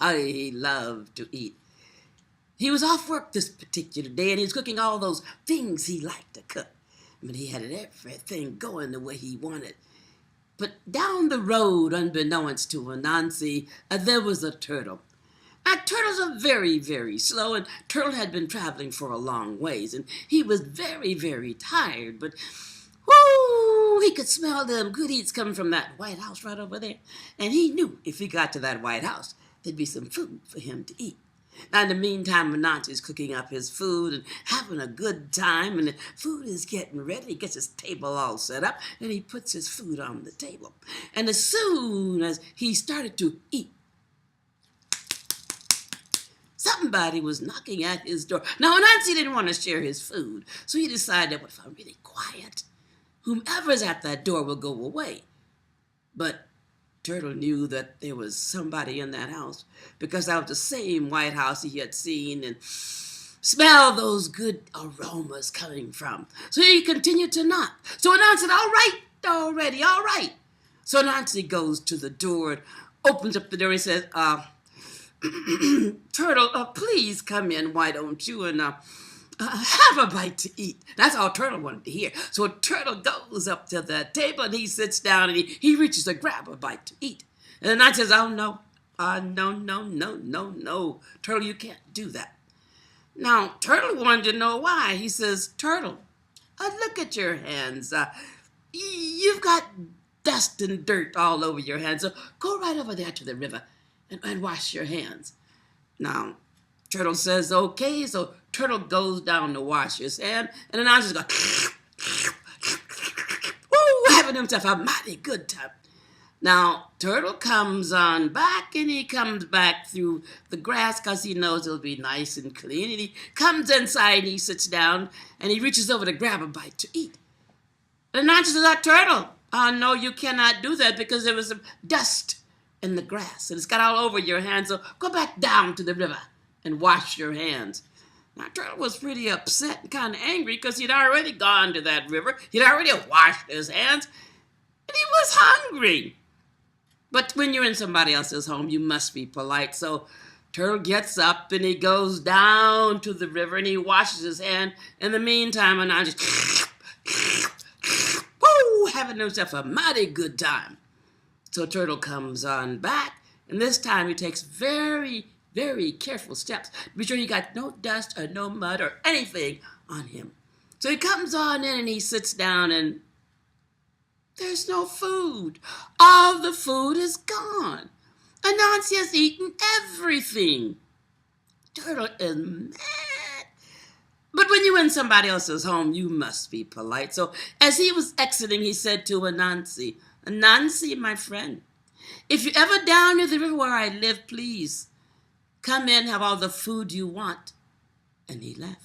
he loved to eat. He was off work this particular day, and he was cooking all those things he liked to cook. But he had everything going the way he wanted. But down the road, unbeknownst to Anansi, there was a turtle. Now, turtles are very, very slow, and Turtle had been traveling for a long ways, and he was very, very tired, but whoo, he could smell them good eats coming from that White House right over there, and he knew if he got to that White House, there'd be some food for him to eat. Now, in the meantime, Anansi's cooking up his food and having a good time, and the food is getting ready. He gets his table all set up, and he puts his food on the table. And as soon as he started to eat, somebody was knocking at his door. Now, Anansi didn't want to share his food, so he decided, well, if I'm really quiet, whomever's at that door will go away. But Turtle knew that there was somebody in that house because that was the same White House he had seen and smelled those good aromas coming from. So he continued to knock. So Anansi said, all right, already, all right. So Anansi goes to the door and opens up the door and says, Turtle, please come in, why don't you, and have a bite to eat. That's all Turtle wanted to hear. So Turtle goes up to the table and he sits down and he reaches to grab a bite to eat. And then I says, oh, no. No. Turtle, you can't do that. Now, Turtle wanted to know why. He says, Turtle, look at your hands. You've got dust and dirt all over your hands. So go right over there to the river and wash your hands. Now, Turtle says, okay, so Turtle goes down to wash his hand, and then I just go, woo, having himself a mighty good time. Now, Turtle comes on back, and he comes back through the grass because he knows it'll be nice and clean, and he comes inside, and he sits down, and he reaches over to grab a bite to eat. And I says, Turtle, no, you cannot do that because there was some dust in the grass, and it's got all over your hands, so go back down to the river and wash your hands. Now, Turtle was pretty upset and kind of angry because he'd already gone to that river. He'd already washed his hands, and he was hungry. But when you're in somebody else's home, you must be polite. So Turtle gets up, and he goes down to the river, and he washes his hand. In the meantime, and I just, woo, having himself a mighty good time. So Turtle comes on back, and this time he takes very, very careful steps to be sure he got no dust or no mud or anything on him. So he comes on in and he sits down and there's no food. All the food is gone. Anansi has eaten everything. Turtle is mad. But when you're in somebody else's home, you must be polite. So as he was exiting, he said to Anansi, Anansi, my friend, if you're ever down near the river where I live, please come in, have all the food you want. And he left.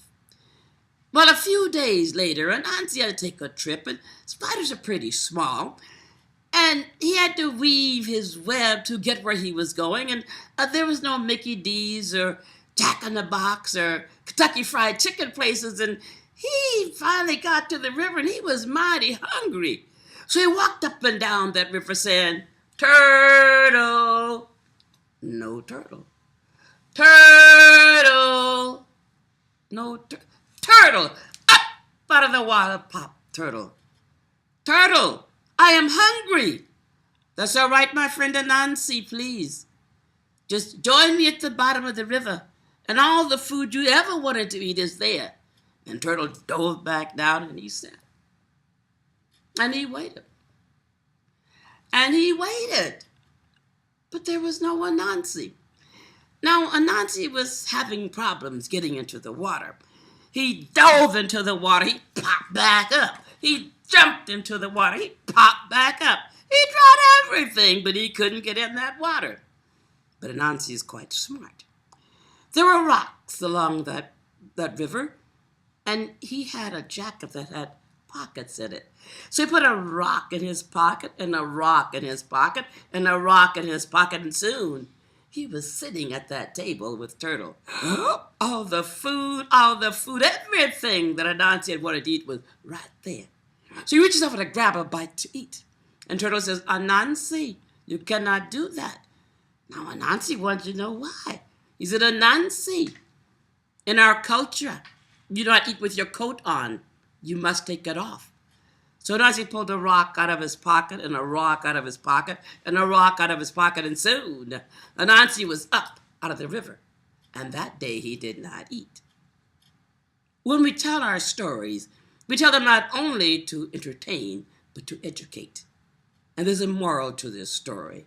Well, a few days later, Anansi had to take a trip, and spiders are pretty small, and he had to weave his web to get where he was going, and there was no Mickey D's or Jack in the Box or Kentucky Fried Chicken places, and he finally got to the river, and he was mighty hungry. So he walked up and down that river saying, Turtle. No turtle. Turtle. No turtle. Up out of the water popped Turtle. Turtle, I am hungry. That's all right, my friend Anansi, please. Just join me at the bottom of the river, and all the food you ever wanted to eat is there. And Turtle dove back down, and he sat. And he waited. And he waited. But there was no Anansi. Now, Anansi was having problems getting into the water. He dove into the water. He popped back up. He jumped into the water. He popped back up. He tried everything, but he couldn't get in that water. But Anansi is quite smart. There were rocks along that river, and he had a jacket that had pockets in it. So he put a rock in his pocket, and a rock in his pocket, and a rock in his pocket, and soon he was sitting at that table with Turtle. All the food, everything that Anansi had wanted to eat was right there. So he reaches over to grab a bite to eat. And Turtle says, Anansi, you cannot do that Now, Anansi wants to know why. He said, Anansi, in our culture, you do not eat with your coat on. You must take it off. So Anansi pulled a rock out of his pocket and a rock out of his pocket and a rock out of his pocket, and soon Anansi was up out of the river. And that day he did not eat. When we tell our stories, we tell them not only to entertain, but to educate. And there's a moral to this story.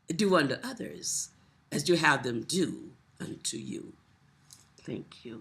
Do unto others as you have them do unto you. Thank you.